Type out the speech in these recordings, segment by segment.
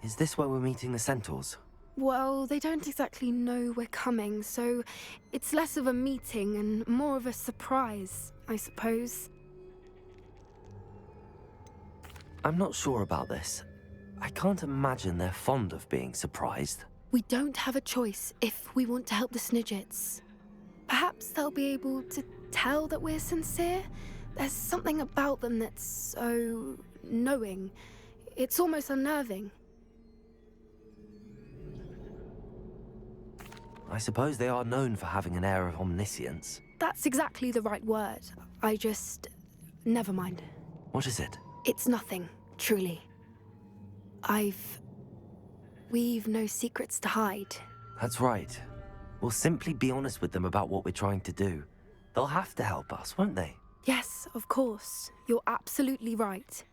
Is this where we're meeting the Centars? Well, they don't exactly know we're coming, so it's less of a meeting and more of a surprise, I suppose. I'm not sure about this. I can't imagine they're fond of being surprised. We don't have a choice if we want to help the Snidgets. Perhaps they'll be able to tell that we're sincere. There's something about them that's so knowing. It's almost unnerving. I suppose they are known for having an air of omniscience. That's exactly the right word. Never mind. What is it? It's nothing, truly. We've no secrets to hide. That's right. We'll simply be honest with them about what we're trying to do. They'll have to help us, won't they? Yes, of course. You're absolutely right.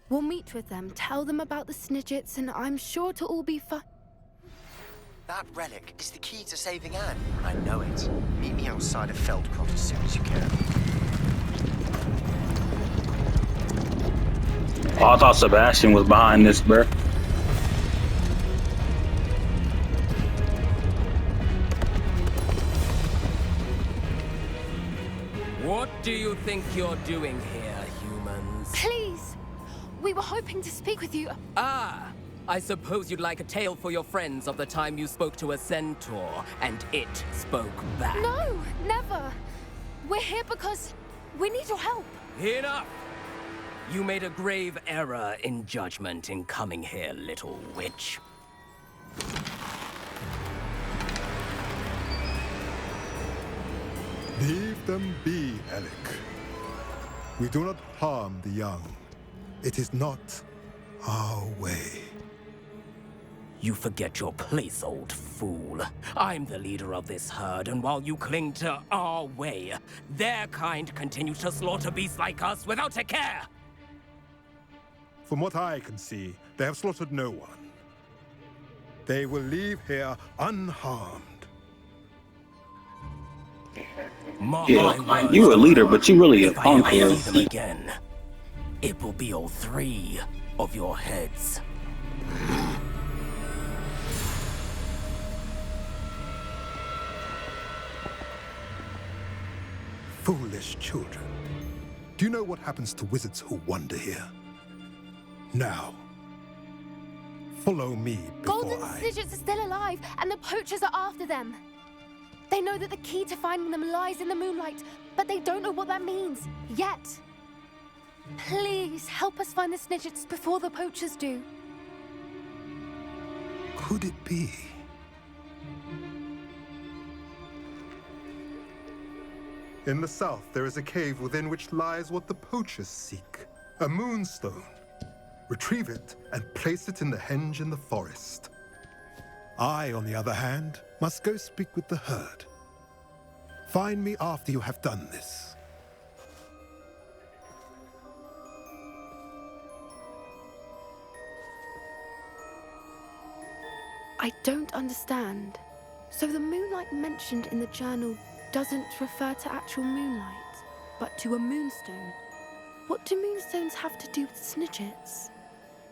We'll meet with them, tell them about the Snidgets, and I'm sure to all be fine. That relic is the key to saving Anne. I know it. Meet me outside of Feldcroft as soon as you can. Oh, I thought Sebastian was behind this, bro. What do you think you're doing here, humans? Please! We were hoping to speak with you. Ah! I suppose you'd like a tale for your friends of the time you spoke to a centaur, and it spoke back. No, never. We're here because we need your help. Enough! You made a grave error in judgment in coming here, little witch. Leave them be, Alec. We do not harm the young. It is not our way. You forget your place, old fool. I'm the leader of this herd, and while you cling to our way, their kind continue to slaughter beasts like us without a care! From what I can see, they have slaughtered no one. They will leave here unharmed. Mark Yeah, my words, you a leader, but you really an if I ever see uncle. them again, it will be all 3 of your heads. Foolish children. Do you know what happens to wizards who wander here? Now, follow me before Golden Snidgets are still alive, and the poachers are after them. They know that the key to finding them lies in the moonlight, but they don't know what that means, yet. Please, help us find the Snidgets before the poachers do. Could it be? In the south, there is a cave within which lies what the poachers seek. A moonstone. Retrieve it and place it in the henge in the forest. I, on the other hand, must go speak with the herd. Find me after you have done this. I don't understand. So the moonlight mentioned in the journal doesn't refer to actual moonlight, but to a moonstone. What do moonstones have to do with Snidgets?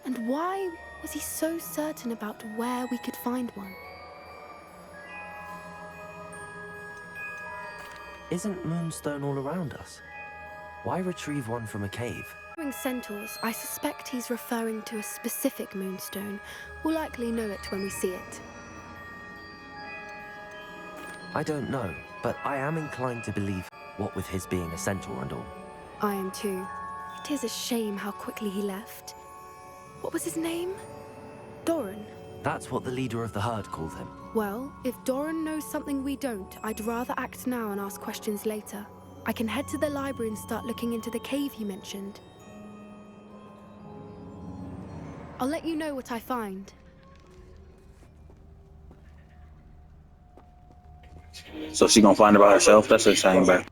And why was he so certain about where we could find one? Isn't Moonstone all around us? Why retrieve one from a cave? During Centars, I suspect he's referring to a specific moonstone. We'll likely know it when we see it. I don't know, but I am inclined to believe, what with his being a centaur and all. I am too. It is a shame how quickly he left. What was his name? Doran. That's what the leader of the herd called him. Well, if Doran knows something we don't, I'd rather act now and ask questions later. I can head to the library and start looking into the cave he mentioned. I'll let you know what I find. So she gonna find it by herself? That's a shame, bro.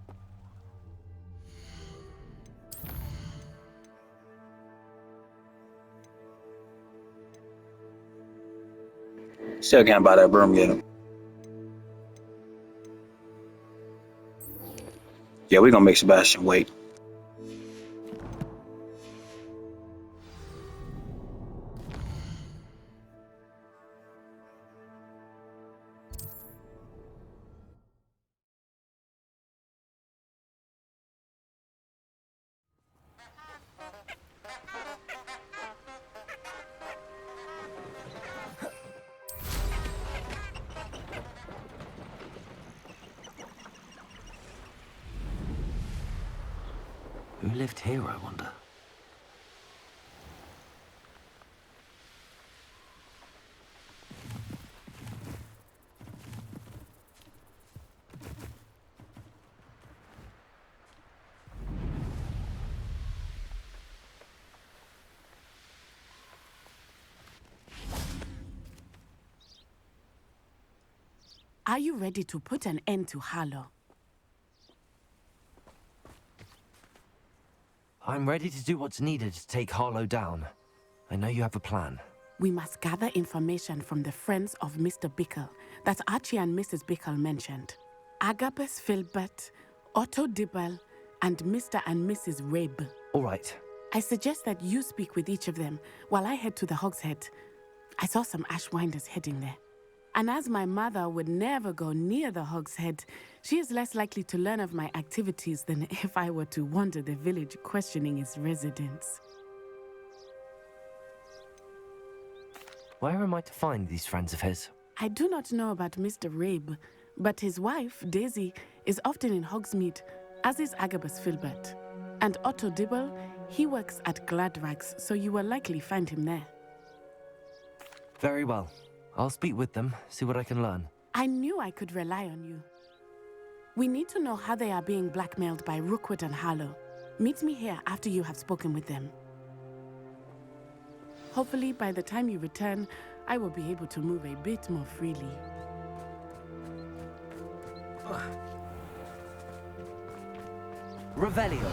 Still can't buy that broom yet. Yeah, we gonna make Sebastian wait. Who lived here, I wonder? Are you ready to put an end to Harlow? I'm ready to do what's needed to take Harlow down. I know you have a plan. We must gather information from the friends of Mr. Bickle that Archie and Mrs. Bickle mentioned. Agabus Filbert, Otto Dibble, and Mr. and Mrs. Rabe. All right. I suggest that you speak with each of them while I head to the Hogshead. I saw some Ashwinders heading there. And as my mother would never go near the Hogshead, she is less likely to learn of my activities than if I were to wander the village questioning its residents. Where am I to find these friends of his? I do not know about Mr. Rabe, but his wife, Daisy, is often in Hogsmeade, as is Agabus Filbert. And Otto Dibble, he works at Gladrags, so you will likely find him there. Very well. I'll speak with them, see what I can learn. I knew I could rely on you. We need to know how they are being blackmailed by Rookwood and Harlow. Meet me here after you have spoken with them. Hopefully, by the time you return, I will be able to move a bit more freely. Revelio.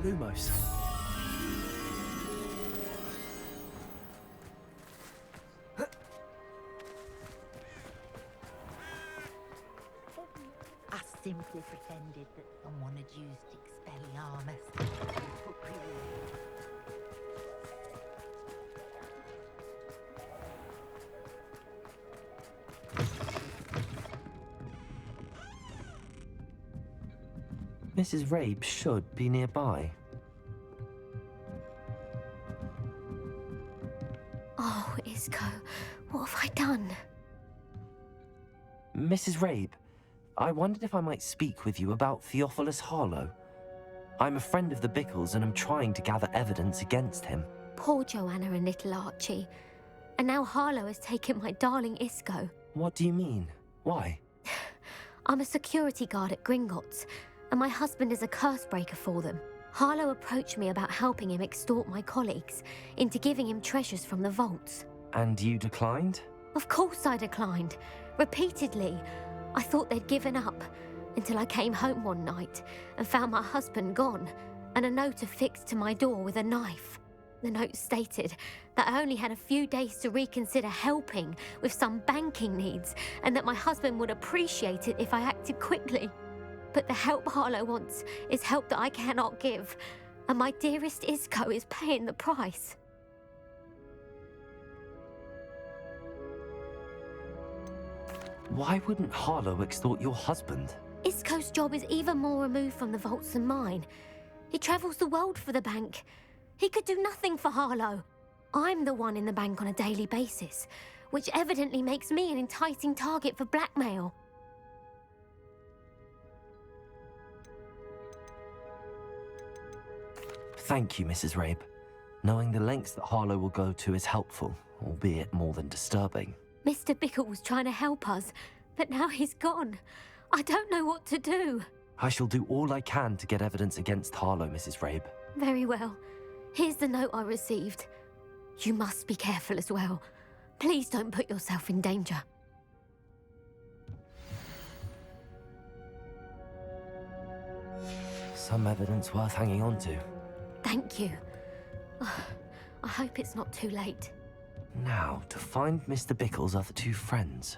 Lumos. I simply pretended that someone had used Expelliarmus. Mrs. Rabe should be nearby. Oh, Isco, what have I done? Mrs. Rabe, I wondered if I might speak with you about Theophilus Harlow. I'm a friend of the Bickles and I'm trying to gather evidence against him. Poor Joanna and little Archie. And now Harlow has taken my darling Isco. What do you mean? Why? I'm a security guard at Gringotts, and my husband is a curse breaker for them. Harlow approached me about helping him extort my colleagues into giving him treasures from the vaults. And you declined? Of course I declined. Repeatedly. I thought they'd given up, until I came home one night and found my husband gone, and a note affixed to my door with a knife. The note stated that I only had a few days to reconsider helping with some banking needs, and that my husband would appreciate it if I acted quickly. But the help Harlow wants is help that I cannot give, and my dearest Isco is paying the price. Why wouldn't Harlow extort your husband? Isco's job is even more removed from the vaults than mine. He travels the world for the bank. He could do nothing for Harlow. I'm the one in the bank on a daily basis, which evidently makes me an enticing target for blackmail. Thank you, Mrs. Rabe. Knowing the lengths that Harlow will go to is helpful, albeit more than disturbing. Mr. Bickle was trying to help us, but now he's gone. I don't know what to do. I shall do all I can to get evidence against Harlow, Mrs. Rabe. Very well. Here's the note I received. You must be careful as well. Please don't put yourself in danger. Some evidence worth hanging on to. Thank you. I hope it's not too late. Now, to find Mr. Bickle's other two friends.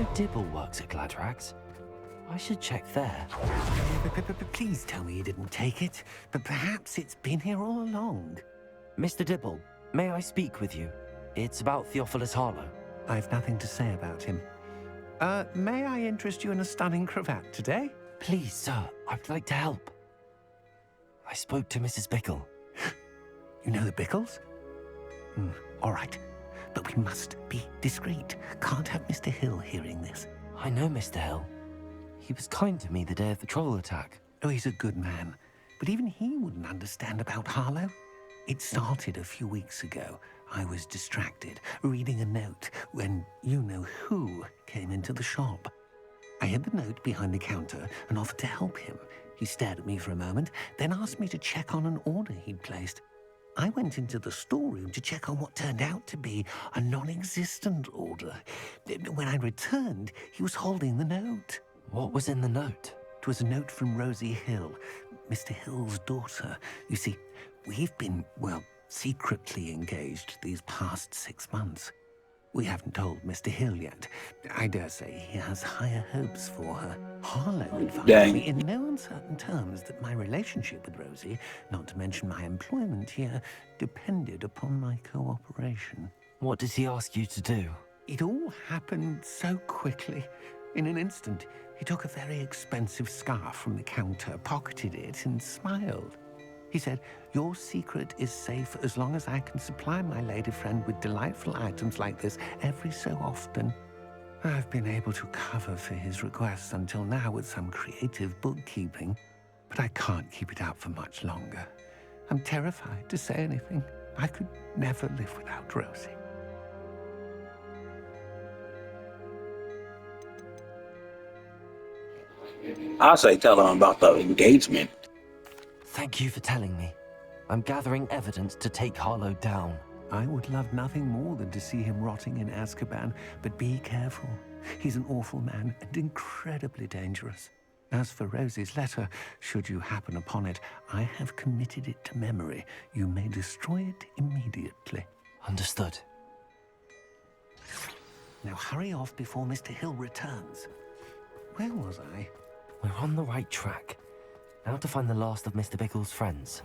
Mr. Dibble works at Gladrags. I should check there. Please tell me you didn't take it, but perhaps it's been here all along. Mr. Dibble, may I speak with you? It's about Theophilus Harlow. I've nothing to say about him. May I interest you in a stunning cravat today? Please, sir, I'd like to help. I spoke to Mrs. Bickle. You know the Bickles? All right, but we must be discreet. Can't have Mr. Hill hearing this. I know Mr. Hill. He was kind to me the day of the troll attack. Oh, he's a good man, but even he wouldn't understand about Harlow. It started a few weeks ago. I was distracted, reading a note, when you-know-who came into the shop. I hid the note behind the counter and offered to help him. He stared at me for a moment, then asked me to check on an order he'd placed. I went into the storeroom to check on what turned out to be a non-existent order. When I returned, he was holding the note. What was in the note? It was a note from Rosie Hill, Mr. Hill's daughter. You see, we've been, well, secretly engaged these past 6 months. We haven't told Mr. Hill yet. I dare say he has higher hopes for her. Harlow advised me in no uncertain terms that my relationship with Rosie, not to mention my employment here, depended upon my cooperation. What did he ask you to do? It all happened so quickly. In an instant, he took a very expensive scarf from the counter, pocketed it, and smiled. He said, "Your secret is safe as long as I can supply my lady friend with delightful items like this every so often." I've been able to cover for his requests until now with some creative bookkeeping, but I can't keep it up for much longer. I'm terrified to say anything. I could never live without Rosie. I say tell him about the engagement. Thank you for telling me. I'm gathering evidence to take Harlow down. I would love nothing more than to see him rotting in Azkaban, but be careful. He's an awful man and incredibly dangerous. As for Rosie's letter, should you happen upon it, I have committed it to memory. You may destroy it immediately. Understood. Now hurry off before Mr. Hill returns. Where was I? We're on the right track. Now to find the last of Mr. Bickle's friends.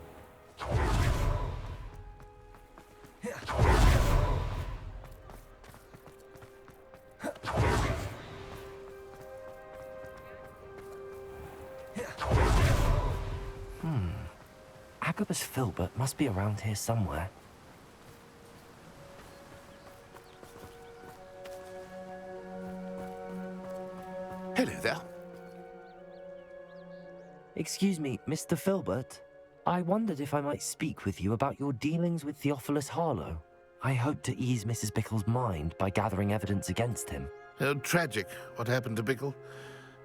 Agabus Filbert must be around here somewhere. Hello there. Excuse me, Mr. Filbert. I wondered if I might speak with you about your dealings with Theophilus Harlow. I hope to ease Mrs. Bickle's mind by gathering evidence against him. Tragic, what happened to Bickle.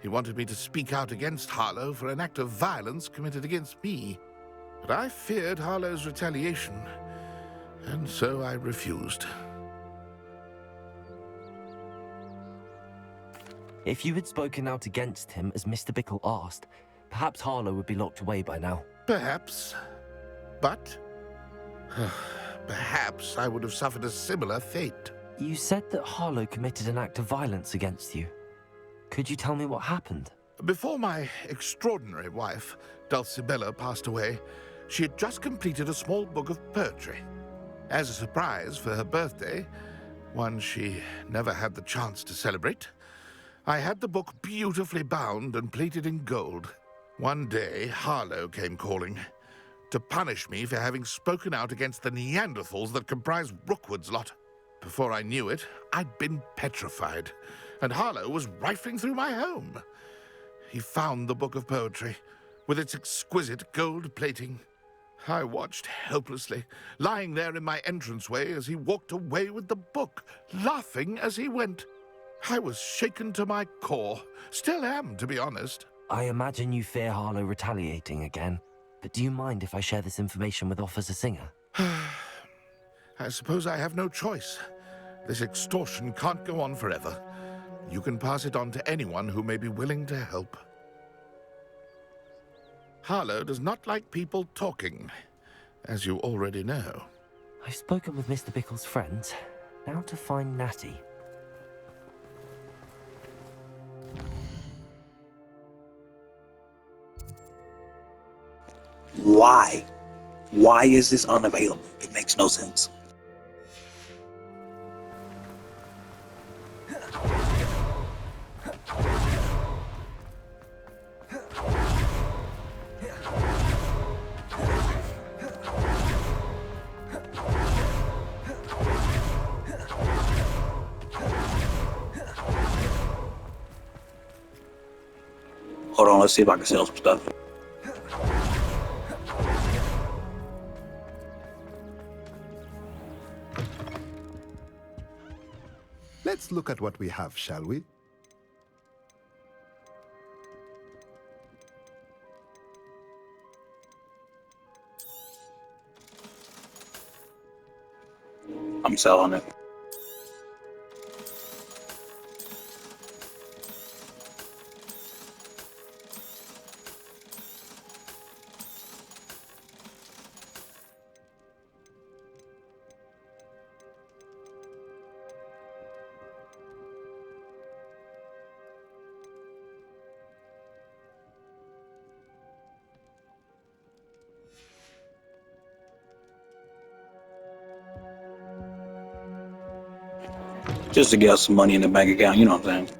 He wanted me to speak out against Harlow for an act of violence committed against me. But I feared Harlow's retaliation, and so I refused. If you had spoken out against him as Mr. Bickle asked, perhaps Harlow would be locked away by now. Perhaps. But perhaps I would have suffered a similar fate. You said that Harlow committed an act of violence against you. Could you tell me what happened? Before my extraordinary wife, Dulcibella, passed away, she had just completed a small book of poetry. As a surprise for her birthday, one she never had the chance to celebrate, I had the book beautifully bound and plated in gold. One day, Harlow came calling to punish me for having spoken out against the Neanderthals that comprise Rookwood's lot. Before I knew it, I'd been petrified, and Harlow was rifling through my home. He found the book of poetry, with its exquisite gold plating. I watched helplessly, lying there in my entranceway as he walked away with the book, laughing as he went. I was shaken to my core. Still am, to be honest. I imagine you fear Harlow retaliating again, but do you mind if I share this information with Officer Singer? I suppose I have no choice. This extortion can't go on forever. You can pass it on to anyone who may be willing to help. Harlow does not like people talking, as you already know. I've spoken with Mr. Bickle's friends. Now to find Natty. Why? Why is this unavailable? It makes no sense. Hold on, let's see if I can sell some stuff. Let's look at what we have, shall we? I'm selling it. Just to get some money in the bank account, you know what I'm saying?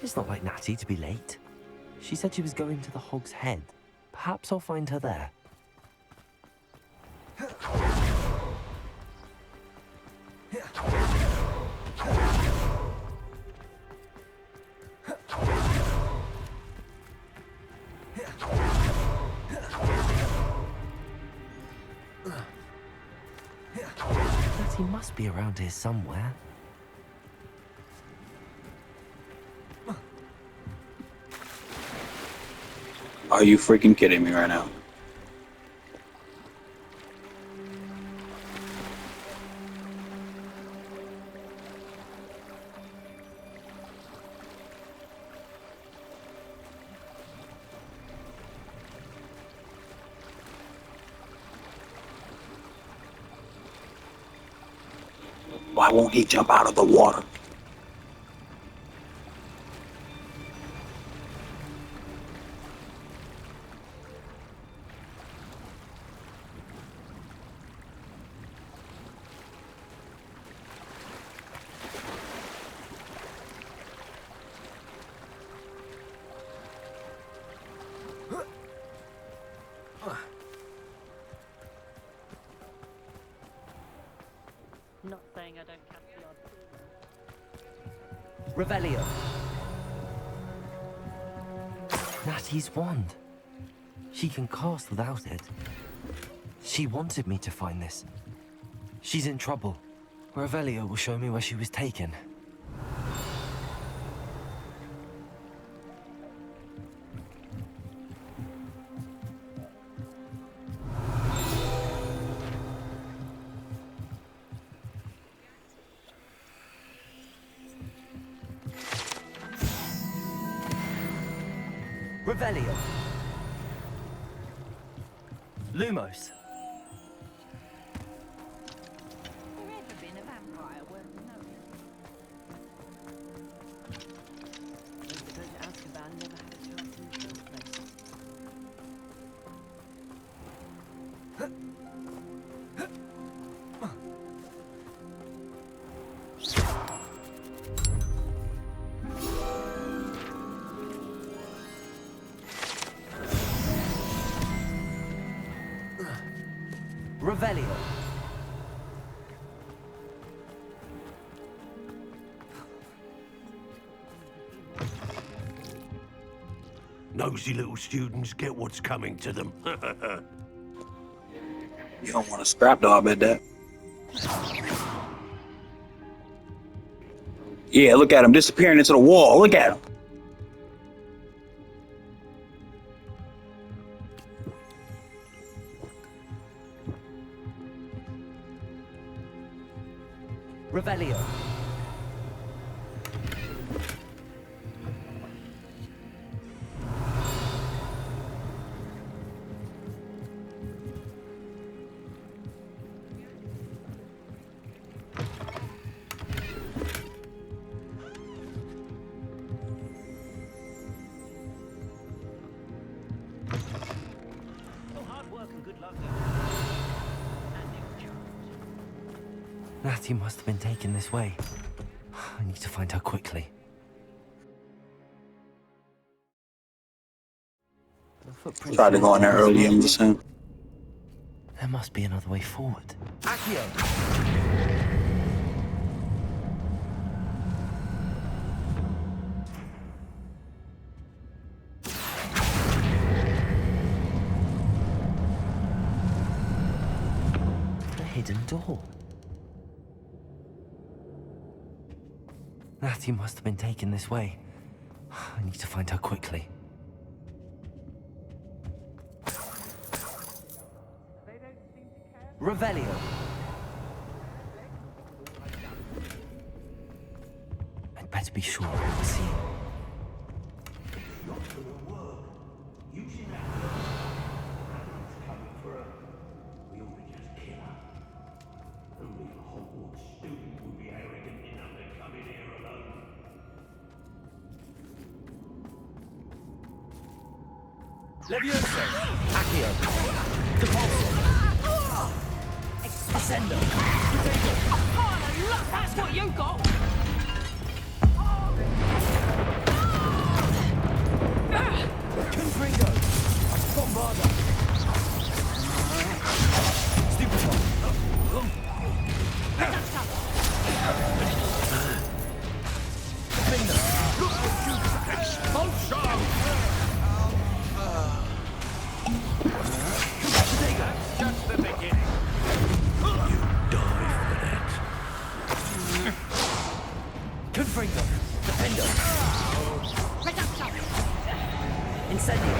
It's not like Natty to be late. She said she was going to the Hog's Head. Perhaps I'll find her there. Natty must be around here somewhere. Are you freaking kidding me right now? Why won't he jump out of the water? Not saying I don't catch the odd. Revelio. Natty's wand. She can cast without it. She wanted me to find this. She's in trouble. Revelio will show me where she was taken. Revelio. Lumos. Forever been a vampire worth knowing. Don't ask about, never had a chance in the first place. Revelio. Nosy little students get what's coming to them. You don't want to scrap though, I bet that. Yeah, look at him disappearing into the wall. Look at him. Revelio. Natty must have been taken this way. I need to find her quickly. The footprints Tried to go in there lead to earlier, this I'm way. just saying. There must be another way forward. Accio! The hidden door. Natty must have been taken this way. I need to find her quickly. Revelio. I'd better be sure I haven't seen. We only just kill her. Only a Hogwarts student would be arrogant enough to come in here alone. Levioso! Accio! Depulso! Ascendo! Look, that's what you got! Confringo! Bombarda! Stupefy! Expulsion! Just the beginning. Confringo! Defendo! Incendio!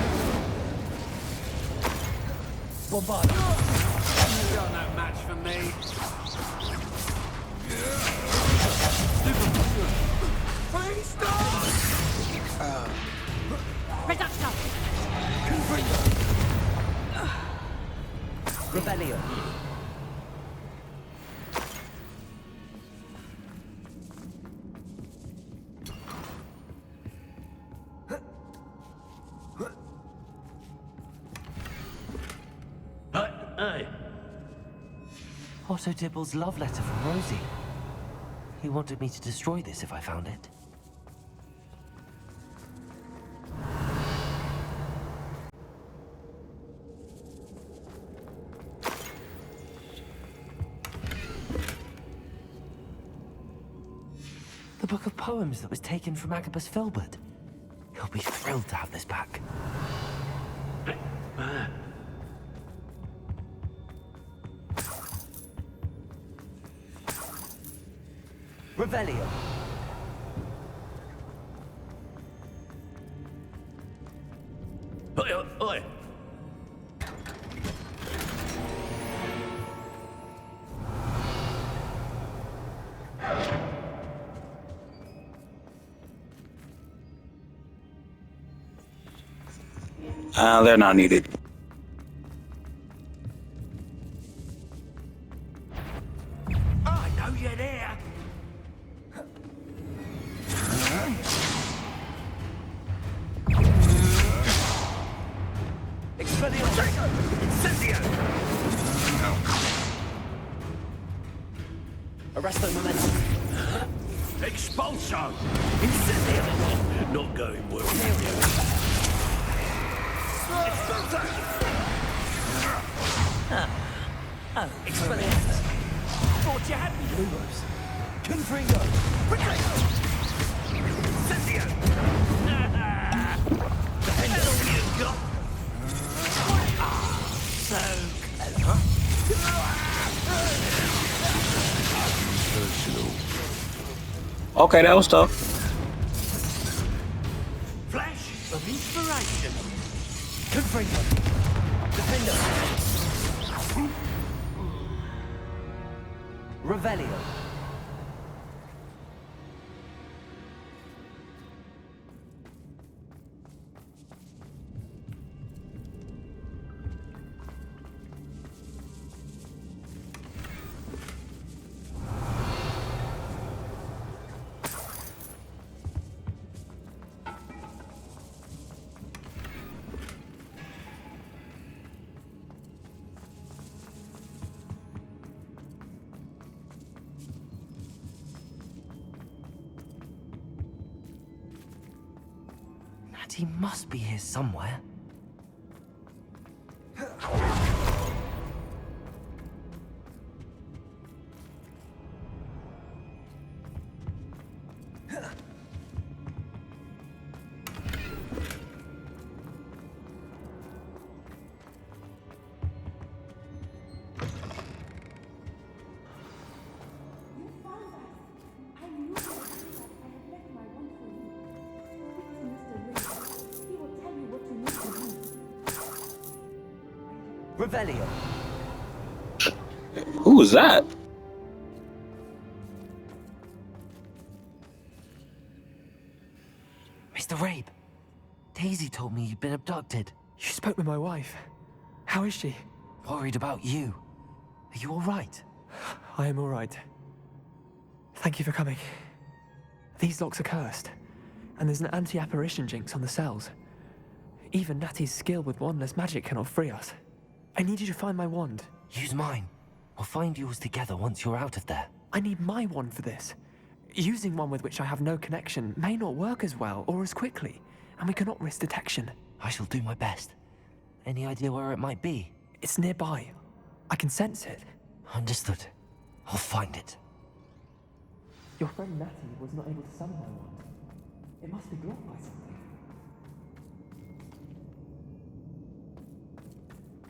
Bombarda! You're no match for me. Please stop! Confringo! Rebellion! Hey. Otto Dibble's love letter from Rosie. He wanted me to destroy this if I found it. The book of poems that was taken from Agabus Filbert. He'll be thrilled to have this back. Revelio. Oi, oi. They're not needed. I know you're there. Expelliarmus! Incendio! Arresto momentum. Expulso! Incendio! Not going well. Expelliarmus! Thought you had me, Lumos. Confringo! Incendio! That's all you've got. So clever. Okay, that was tough. Flash of inspiration. Confringo! Defendo! Revelio. Natty must be here somewhere. Revelio. Who was that? Mr. Rabe, Daisy told me you'd been abducted. You spoke with my wife. How is she? Worried about you. Are you all right? I am all right. Thank you for coming. These locks are cursed, and there's an anti-apparition jinx on the cells. Even Natty's skill with wandless magic cannot free us. I need you to find my wand. Use mine. We'll find yours together once you're out of there. I need my wand for this. Using one with which I have no connection may not work as well or as quickly, and we cannot risk detection. I shall do my best. Any idea where it might be? It's nearby. I can sense it. Understood. I'll find it. Your friend Natty was not able to summon my wand. It must be blocked by something.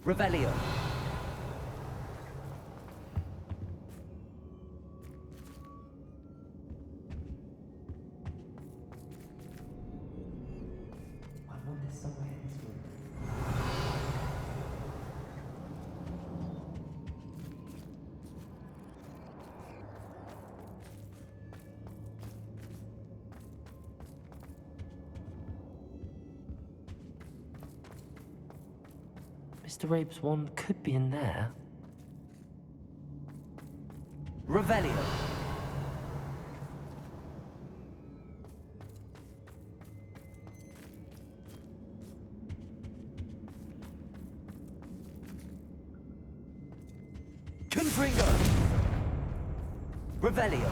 Revelio. My wand is somewhere in this room. Mr. Rabe's wand could be in there. Revelio. Confringo. Revelio.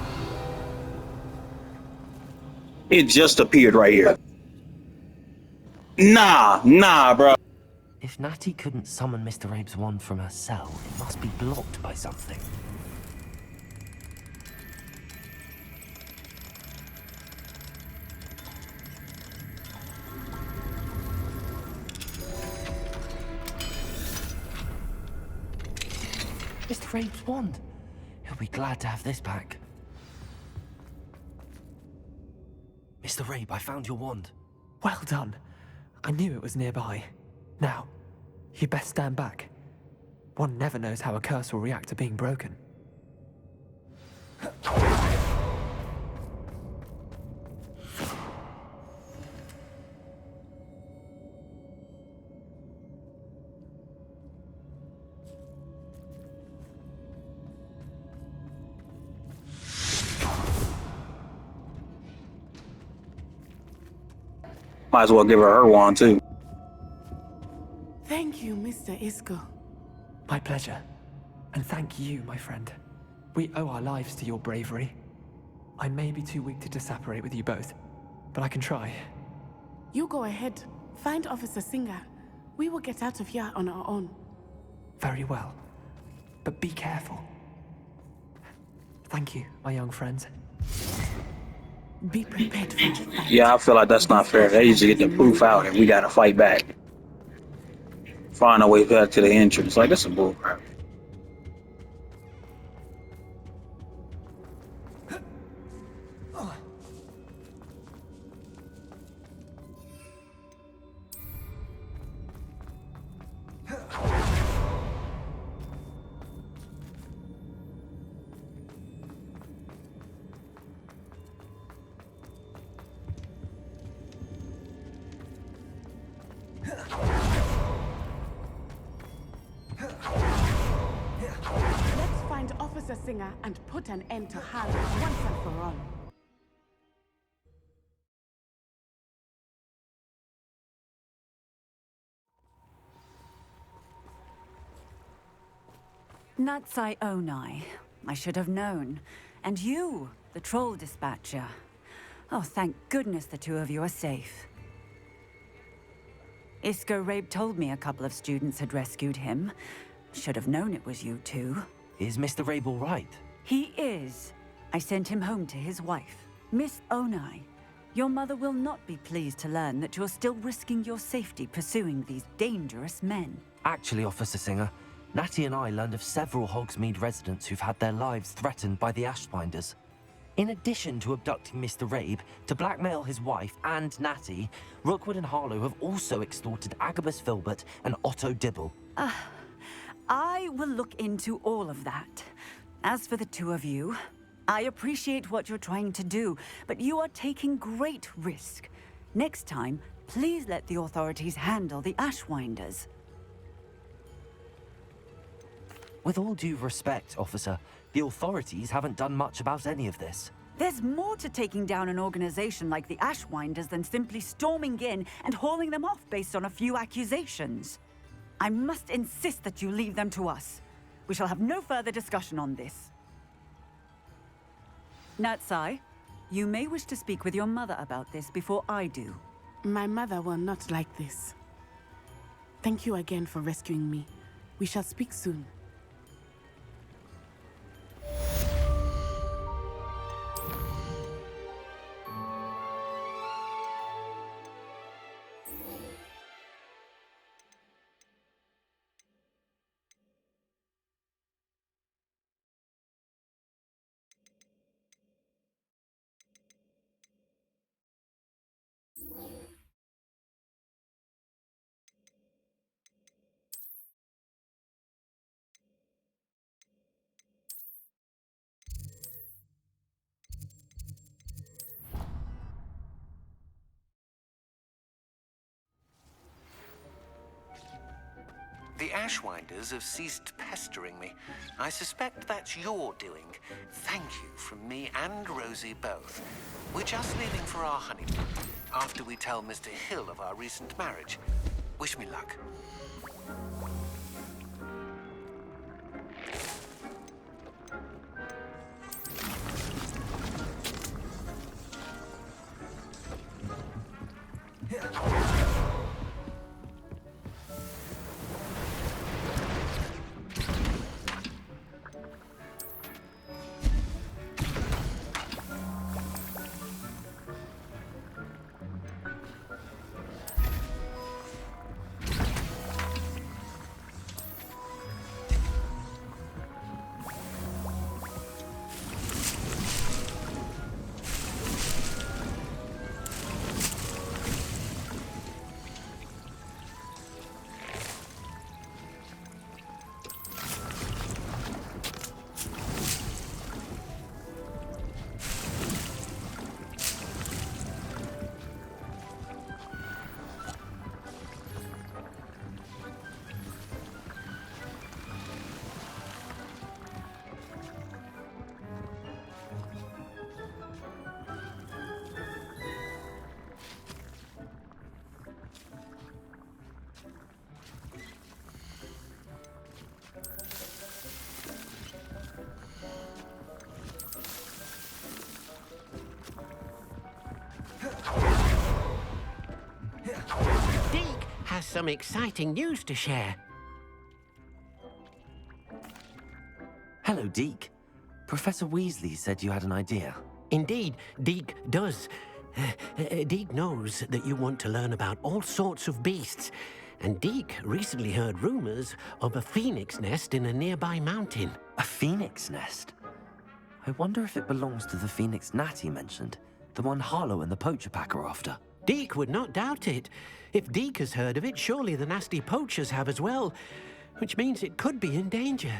It just appeared right here. Nah, bro. If Natty couldn't summon Mr. Rabe's wand from her cell, it must be blocked by something. Mr. Rabe's wand. He'll be glad to have this back. Mr. Rabe, I found your wand. Well done. I knew it was nearby. Now, you best stand back. One never knows how a curse will react to being broken. Might as well give her wand too. Thank you, Mr. Isco. My pleasure. And thank you, my friend. We owe our lives to your bravery. I may be too weak to disapparate with you both, but I can try. You go ahead. Find Officer Singer. We will get out of here on our own. Very well. But be careful. Thank you, my young friends. Be prepared for the fight. Yeah, I feel like that's not fair. They usually get the proof out and we gotta fight back. Find our way back to the entrance. Like, that's some bullcrap. Let's find Officer Singer and put an end to Harley once and for all. Natsai Onai. I should have known. And you, the troll dispatcher. Oh, thank goodness the two of you are safe. Isco Rabe told me a couple of students had rescued him. Should have known it was you two. Is Mr. Rabe all right? He is. I sent him home to his wife. Miss Onai, your mother will not be pleased to learn that you're still risking your safety pursuing these dangerous men. Actually, Officer Singer, Natty and I learned of several Hogsmeade residents who've had their lives threatened by the Ashbinders. In addition to abducting Mr. Rabe to blackmail his wife and Natty, Rookwood and Harlow have also extorted Agabus Filbert and Otto Dibble. I will look into all of that. As for the two of you, I appreciate what you're trying to do, but you are taking great risk. Next time, please let the authorities handle the Ashwinders. With all due respect, officer, the authorities haven't done much about any of this. There's more to taking down an organization like the Ashwinders than simply storming in and hauling them off based on a few accusations. I must insist that you leave them to us. We shall have no further discussion on this. Natsai, you may wish to speak with your mother about this before I do. My mother will not like this. Thank you again for rescuing me. We shall speak soon. The Ashwinders have ceased pestering me. I suspect that's your doing. Thank you from me and Rosie both. We're just leaving for our honeymoon, after we tell Mr. Hill of our recent marriage. Wish me luck. Deke has some exciting news to share. Hello, Deke. Professor Weasley said you had an idea. Indeed, Deke does. Deke knows that you want to learn about all sorts of beasts, and Deke recently heard rumors of a phoenix nest in a nearby mountain. A phoenix nest? I wonder if it belongs to the phoenix Natty mentioned, the one Harlow and the poacher pack are after. Deke would not doubt it. If Deke has heard of it, surely the nasty poachers have as well, which means it could be in danger.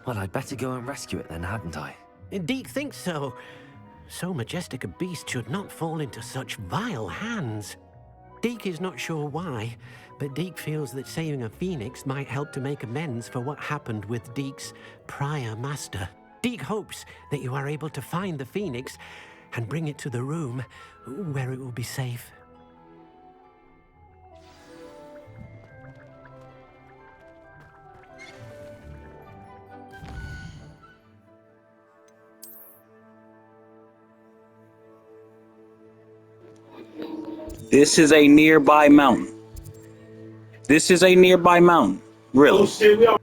Well, I'd better go and rescue it then, hadn't I? Deke thinks so. So majestic a beast should not fall into such vile hands. Deke is not sure why, but Deke feels that saving a phoenix might help to make amends for what happened with Deke's prior master. Deke hopes that you are able to find the phoenix and bring it to the room where it will be safe. This is a nearby mountain. This is a nearby mountain. Really. Oh shit, we are.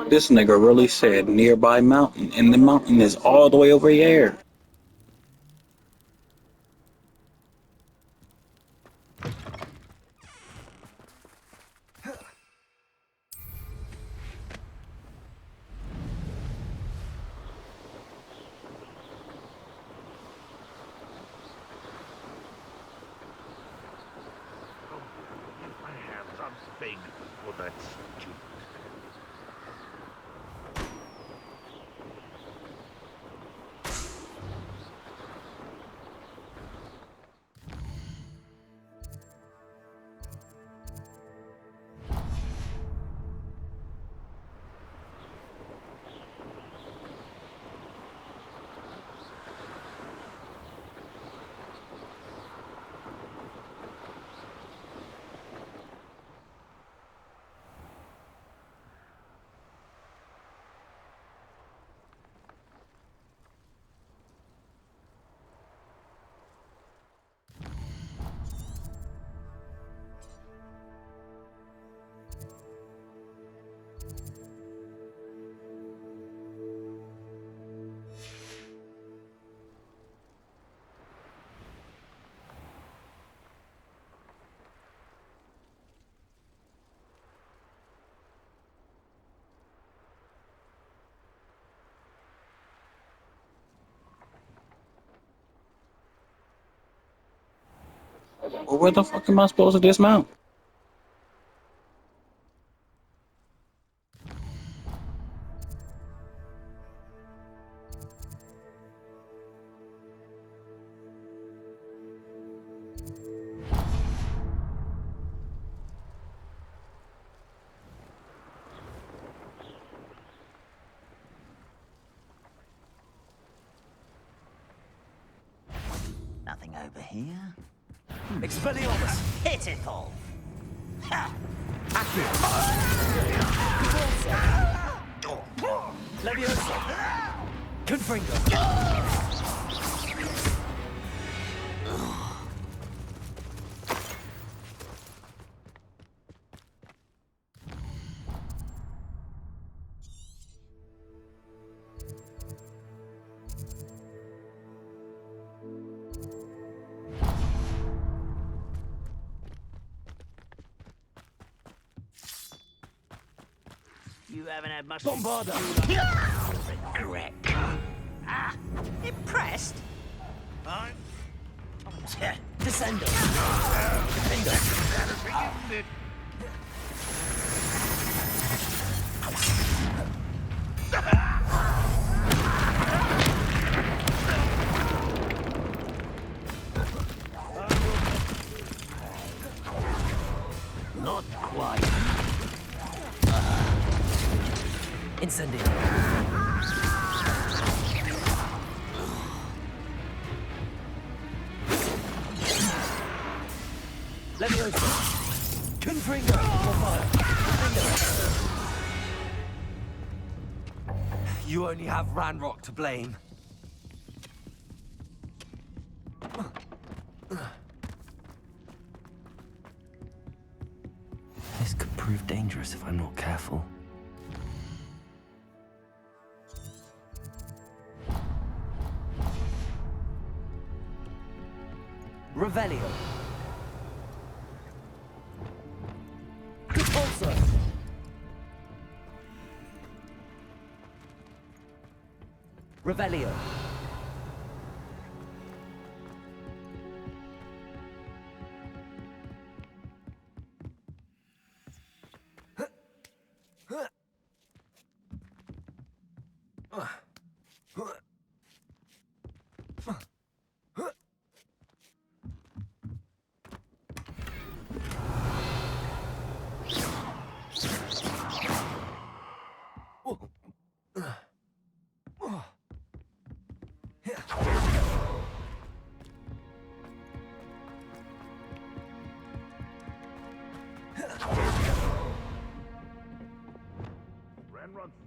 This nigga really said nearby mountain, and the mountain is all the way over here. My hands are big for that stupid. Well, where the fuck am I supposed to dismount? Nothing over here. Expelliarmus! Pitiful! Ha! Leviosa! Confringo! You haven't had much Bombarda! regret. Ah, impressed? Fine. Descendo! Defender! Not quite. Incendio! Leviosa! Confringo! You only have Ranrock to blame. This could prove dangerous if I'm not careful. Revelio. Repulsor. Revelio.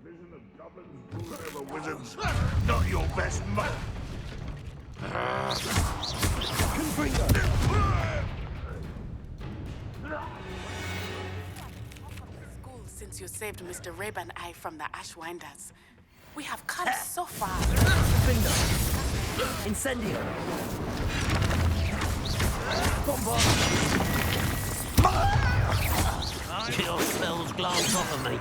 vision of goblins ruling over wizards. Not your best man. School since you saved Mr. Reb and I from the Ashwinders. We have come so far. Finger. Incendio. Bomba. Your spells glance off of me.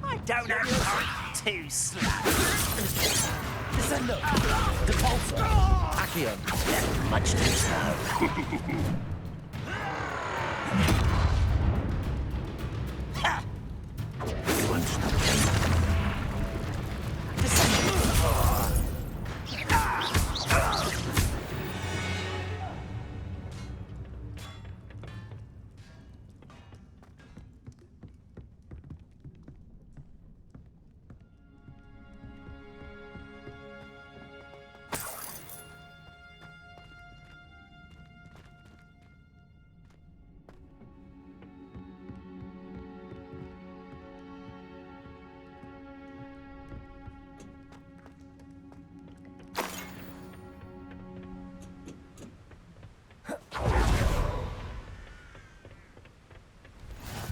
I don't have time to slap. Descendo. Depulsor. Accio. Much too slow. You won't stop me.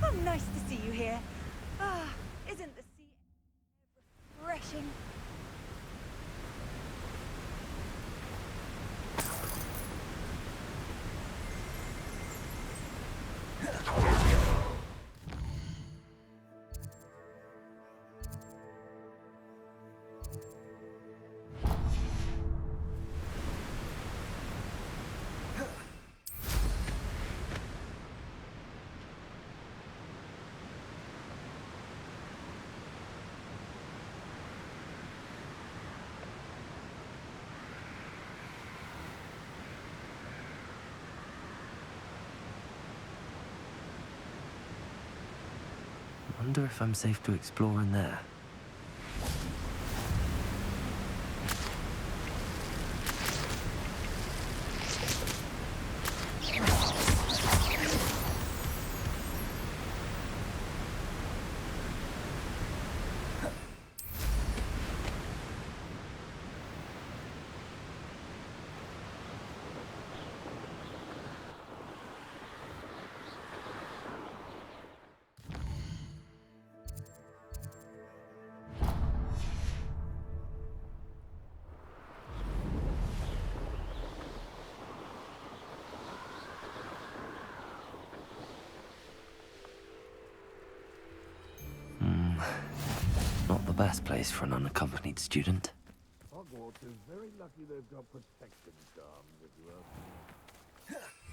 Oh, nice to see you here. Ah, isn't the sea refreshing? Wonder if I'm safe to explore in there. Not the best place for an unaccompanied student. Hogwarts is very lucky they've got protection charms, if you ask me.